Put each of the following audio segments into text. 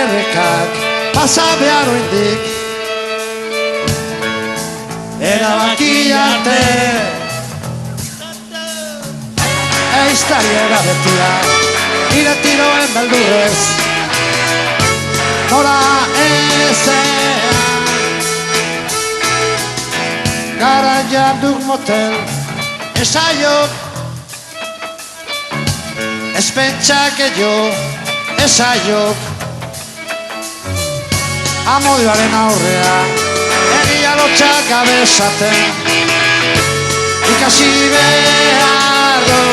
errekak pasa behar oindik erabaki arte eiztari erabetia nire tiroen beldurrez nora ezean gara jarduk motel esaiok ez pentsak esaiok amodioaren aurrean egia lotxak gabe esaten ikasi behar du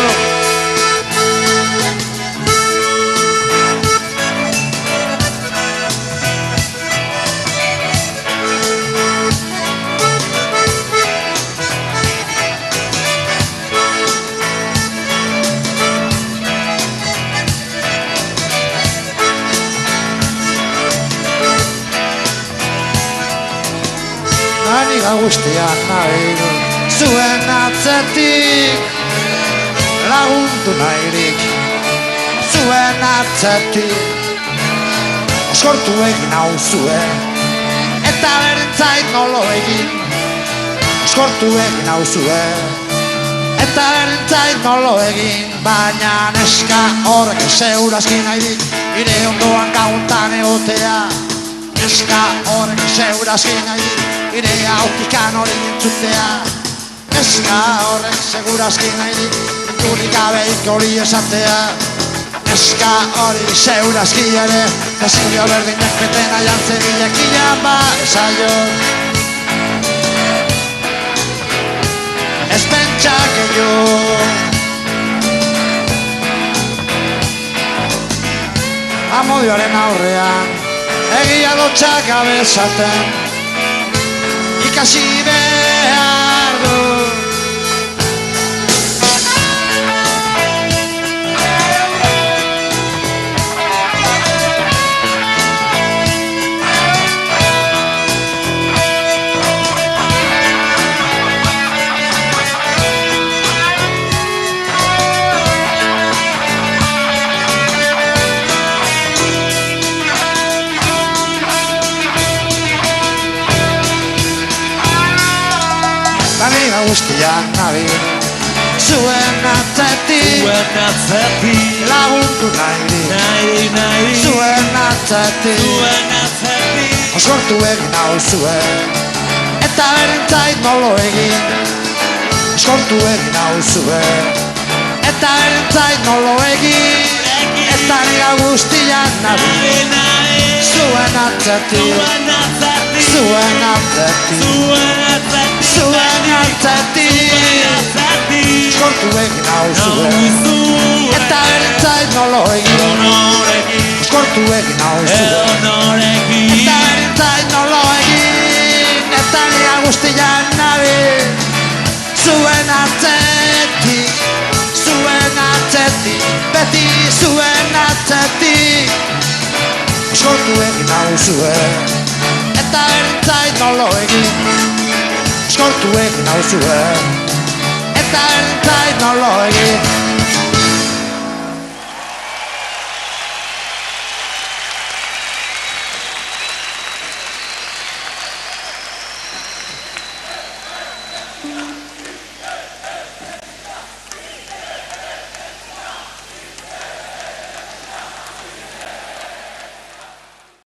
Niga guztiak nahi du zuen atzetik lagundu nahirik zuen atzetik oskortu egin hau zuen eta berentzait nolo egin oskortu egin hau zuen eta berentzait nolo egin baina neska horrek zeurazki nahirik ire ondoan gauntan egotea neska horrek zeurazki nahirik ire autikan hori entzutea neska horrek segurazki nahi ikurik gabeik hori esatea neska hori segurazki ere eskudio berdinek petena jantzeriak ilan ba esaio ez pentsak egio amodioaren aurrean egia lotxak gabe esaten ikasi behar du Niga guztiak nabil zuen atzetik lagundu nahirik zuen atzetik oskortu egin hau zuen eta berentzait nolo egin oskortu egin hau zuen eta berentzait nolo egin eta niga guztiak nabil zuen atzetik zuen atzetik oskortu egin hau zuen eta berentzait nolo egin oskortu egin hau zuen eta berentzait nolo egin eta niga guztiak nabil zuen atzetik beti zuen atzetik oskortu egin hau zuen eta berentzait nolo egin oskortu egin hau zuen eta berentzait nolo egin